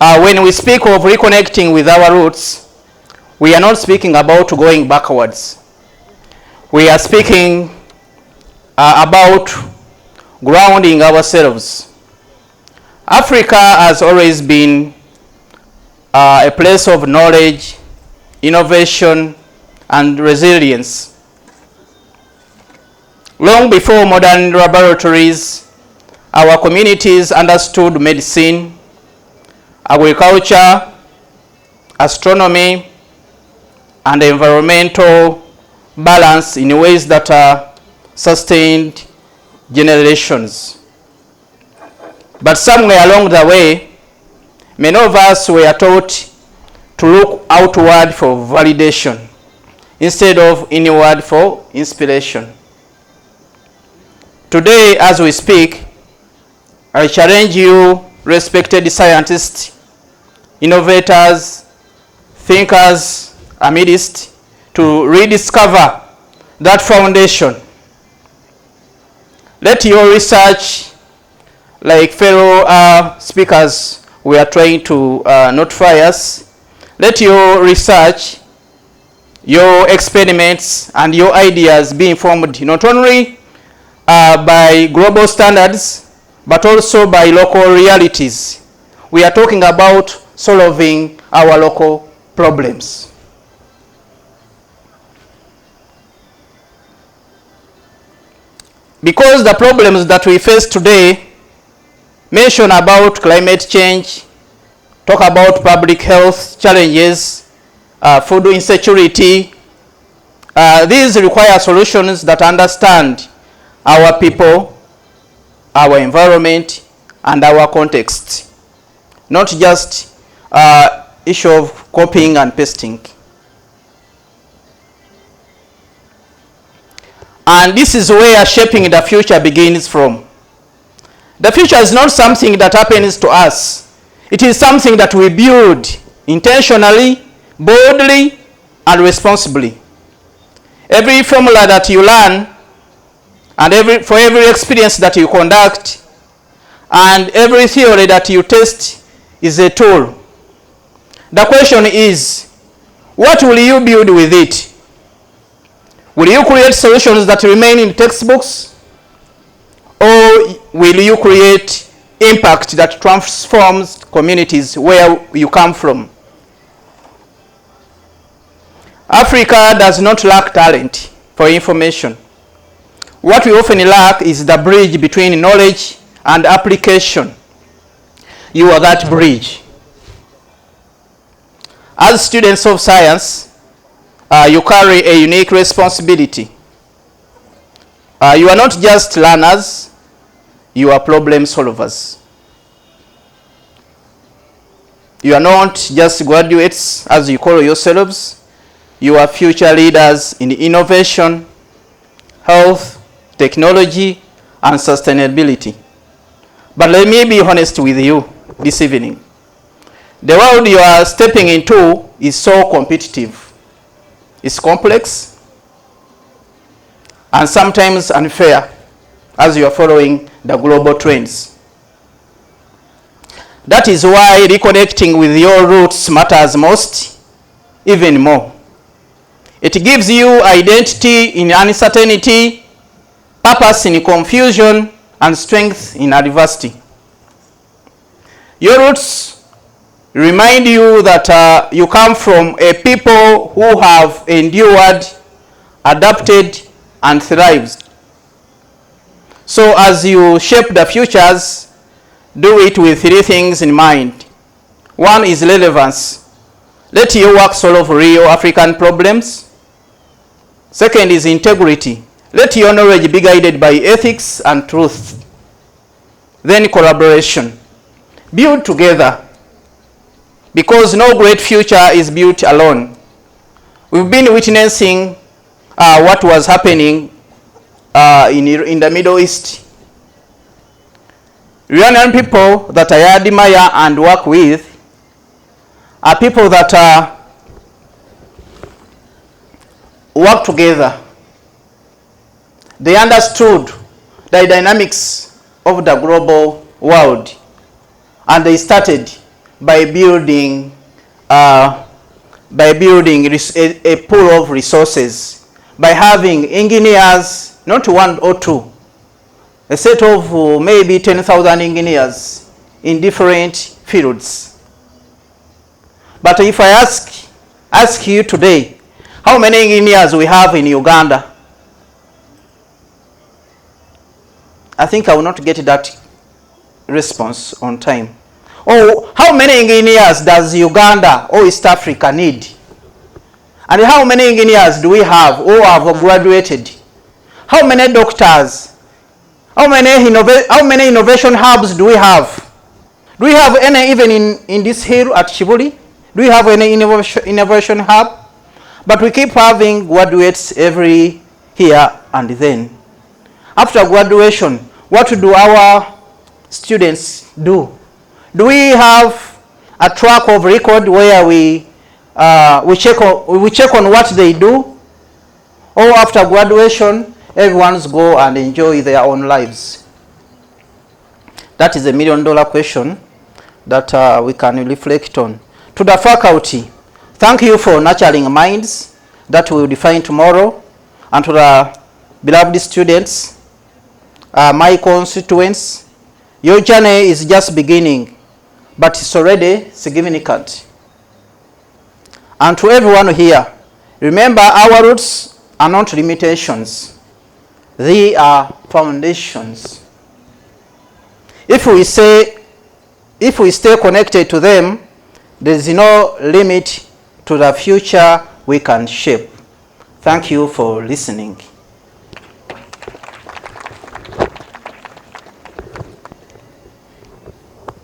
When we speak of reconnecting with our roots, we are not speaking about going backwards. We are speaking about grounding ourselves. Africa has always been a place of knowledge, innovation, and resilience. Long before modern laboratories, our communities understood medicine, agriculture, astronomy, and environmental balance in ways that sustained generations. But somewhere along the way, many of us were taught to look outward for validation instead of inward for inspiration. Today, as we speak, I challenge you, respected scientists, innovators, thinkers amidst, to rediscover that foundation. Let your research, like fellow speakers we are trying to notify us, let your research, your experiments, and your ideas be informed not only by global standards, but also by local realities. We are talking about solving our local problems. Because the problems that we face today mention about climate change, talk about public health challenges, food insecurity. These require solutions that understand our people, our environment, and our context, not just issue of copying and pasting. And this is where shaping the future begins from. The future is not something that happens to us. It is something that we build intentionally, boldly, and responsibly. Every formula that you learn, and for every experience that you conduct, and every theory that you test is a tool. The question is, what will you build with it? Will you create solutions that remain in textbooks? Or will you create impact that transforms communities where you come from? Africa does not lack talent for information. What we often lack is the bridge between knowledge and application. You are that bridge. As students of science, you carry a unique responsibility. You are not just learners, you are problem solvers. You are not just graduates, as you call yourselves. You are future leaders in innovation, health, technology, and sustainability. But let me be honest with you this evening. The world you are stepping into is so competitive. It's complex and sometimes unfair as you are following the global trends. That is why reconnecting with your roots matters most, even more. It gives you identity in uncertainty, purpose in confusion, and strength in adversity. Your roots remind you that you come from a people who have endured, adapted, and thrived. So as you shape the futures, do it with three things in mind. One is relevance. Let your work solve real African problems. Second is integrity. Let your knowledge be guided by ethics and truth. Then collaboration. Build together, because no great future is built alone. We've been witnessing what was happening in the Middle East. Iranian people that I admire and work with are people that work together. They understood the dynamics of the global world, and they started by building a pool of resources, by having engineers, not one or two, a set of maybe 10,000 engineers in different fields. But if I ask you today, how many engineers we have in Uganda? I think I will not get that response on time. Or how many engineers does Uganda or East Africa need? And how many engineers do we have who have graduated? How many doctors? How many innovation hubs do we have? Do we have any even in this hill at Chibuli? Do we have any innovation hub? But we keep having graduates every here and then. After graduation, what do our students do? Do we have a track of record where we check on what they do? Or after graduation, everyone's go and enjoy their own lives? That is a $1 million question that we can reflect on. To the faculty, thank you for nurturing minds that we will define tomorrow. And to the beloved students, my constituents, your journey is just beginning, but it's already significant. And to everyone here, remember our roots are not limitations. They are foundations. If we stay connected to them, there is no limit to the future we can shape. Thank you for listening.